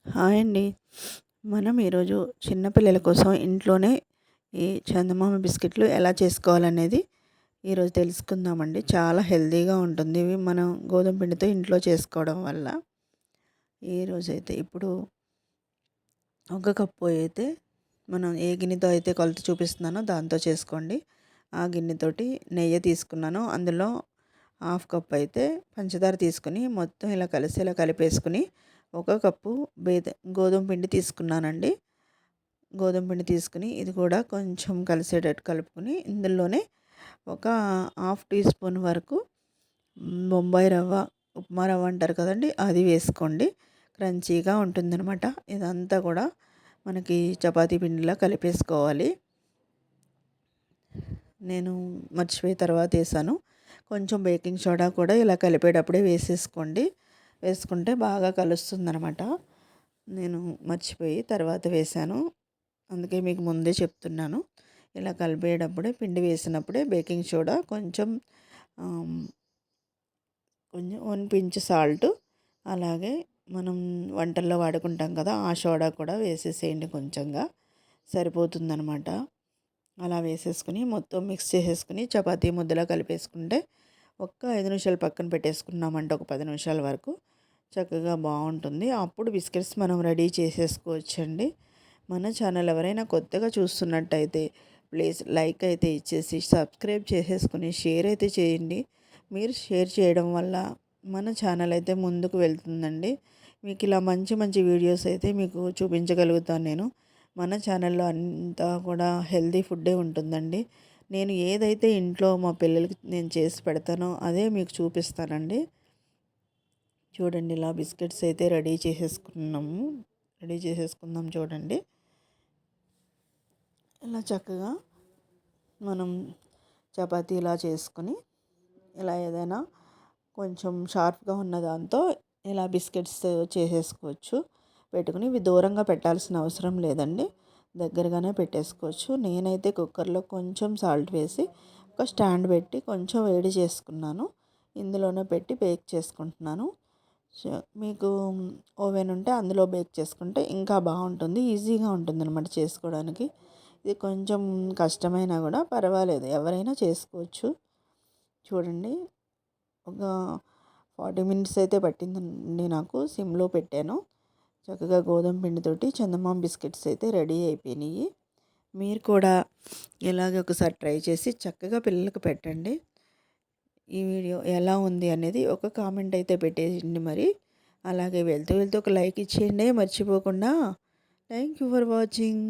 Hi అండి. మనం ఈరోజు చిన్న పిల్లల కోసం ఇంట్లోనే ఈ చందమామ బిస్కెట్లు ఎలా చేసుకోవాలనేది ఈరోజు తెలుసుకుందామండి. చాలా హెల్తీగా ఉంటుంది ఇవి మనం గోధుమ పిండితో ఇంట్లో చేసుకోవడం వల్ల. ఈరోజైతే ఇప్పుడు ఒక కప్పు అయితే మనం ఏ గిన్నెతో అయితే కొలత చూపిస్తున్నానో దాంతో చేసుకోండి. ఆ గిన్నెతోటి నెయ్యి తీసుకున్నాను. అందులో హాఫ్ కప్ అయితే పంచదార తీసుకుని మొత్తం ఇలా కలిసేలా కలిపేసుకుని ఒక కప్పు గోధుమ పిండి తీసుకున్నానండి. గోధుమ పిండి తీసుకుని ఇది కూడా కొంచెం కలిసేటట్టు కలుపుకొని ఇందులోనే ఒక హాఫ్ టీ స్పూన్ వరకు బొంబాయి రవ్వ, ఉప్మా రవ్వ అంటారు కదండి, అది వేసుకోండి. క్రంచీగా ఉంటుందన్నమాట. ఇదంతా కూడా మనకి చపాతీ పిండిలా కలిపేసుకోవాలి. నేను మర్చిపోయి తర్వాత వేసాను. కొంచెం బేకింగ్ సోడా కూడా ఇలా కలిపేటప్పుడే వేసేసుకోండి. వేసుకుంటే బాగా కలుస్తుందనమాట. నేను మర్చిపోయి తర్వాత వేసాను, అందుకే మీకు ముందే చెప్తున్నాను. ఇలా కలిపేటప్పుడే పిండి వేసినప్పుడే బేకింగ్ సోడా కొంచెం కొంచెం 1 పించ్ సాల్ట్, అలాగే మనం వంటల్లో వాడుకుంటాం కదా ఆ సోడా కూడా వేసేసేయండి. కొంచెంగా సరిపోతుందనమాట. అలా వేసేసుకుని మొత్తం మిక్స్ చేసేసుకుని చపాతీ ముద్దలా కలిపేసుకుంటే ఒక్క 5 నిమిషాలు పక్కన పెట్టేసుకున్నామంటే ఒక 10 నిమిషాల వరకు చక్కగా బాగుంటుంది. అప్పుడు బిస్కెట్స్ మనం రెడీ చేసేసుకోవచ్చండి. మన ఛానల్ ఎవరైనా కొత్తగా చూస్తున్నట్టయితే ప్లీజ్ లైక్ అయితే ఇచ్చేసి సబ్స్క్రైబ్ చేసేసుకుని షేర్ అయితే చేయండి. మీరు షేర్ చేయడం వల్ల మన ఛానల్ అయితే ముందుకు వెళ్తుందండి. మీకు ఇలా మంచి మంచి వీడియోస్ అయితే మీకు చూపించగలుగుతాను నేను. మన ఛానల్లో అంతా కూడా హెల్తీ ఫుడ్డే ఉంటుందండి. నేను ఏదైతే ఇంట్లో మా పిల్లలకి నేను చేసి పెడతానో అదే మీకు చూపిస్తానండి. చూడండి, ఇలా బిస్కెట్స్ అయితే రెడీ చేసేసుకుందాం. చూడండి, ఇలా చక్కగా మనం చపాతీ ఇలా చేసుకొని ఇలా ఏదైనా కొంచెం షార్ప్గా ఉన్న దాంతో ఇలా బిస్కెట్స్ చేసేసుకోవచ్చు. పెట్టుకుని ఇవి దూరంగా పెట్టాల్సిన అవసరం లేదండి, దగ్గరగానే పెట్టేసుకోవచ్చు. నేనైతే కుక్కర్లో కొంచెం సాల్ట్ వేసి ఒక స్టాండ్ పెట్టి కొంచెం వేడి చేసుకున్నాను. ఇందులోనే పెట్టి బేక్ చేసుకుంటున్నాను. మీకు ఓవెన్ ఉంటే అందులో బేక్ చేసుకుంటే ఇంకా బాగుంటుంది, ఈజీగా ఉంటుంది అనమాట చేసుకోవడానికి. ఇది కొంచెం కష్టమైనా కూడా పర్వాలేదు, ఎవరైనా చేసుకోవచ్చు. చూడండి, ఒక 40 మినిట్స్ అయితే పట్టిందండి నాకు. సిమ్లో పెట్టాను. చక్కగా గోధుమ పిండితోటి చందమామ బిస్కెట్స్ అయితే రెడీ అయిపోయినాయి. మీరు కూడా ఇలాగే ఒకసారి ట్రై చేసి చక్కగా పిల్లలకు పెట్టండి. ఈ వీడియో ఎలా ఉంది అనేది ఒక కామెంట్ అయితే పెట్టేయండి మరి. అలాగే వెళ్తూ వెళ్తూ ఒక లైక్ ఇచ్చేయండి మర్చిపోకుండా. Thank you for watching.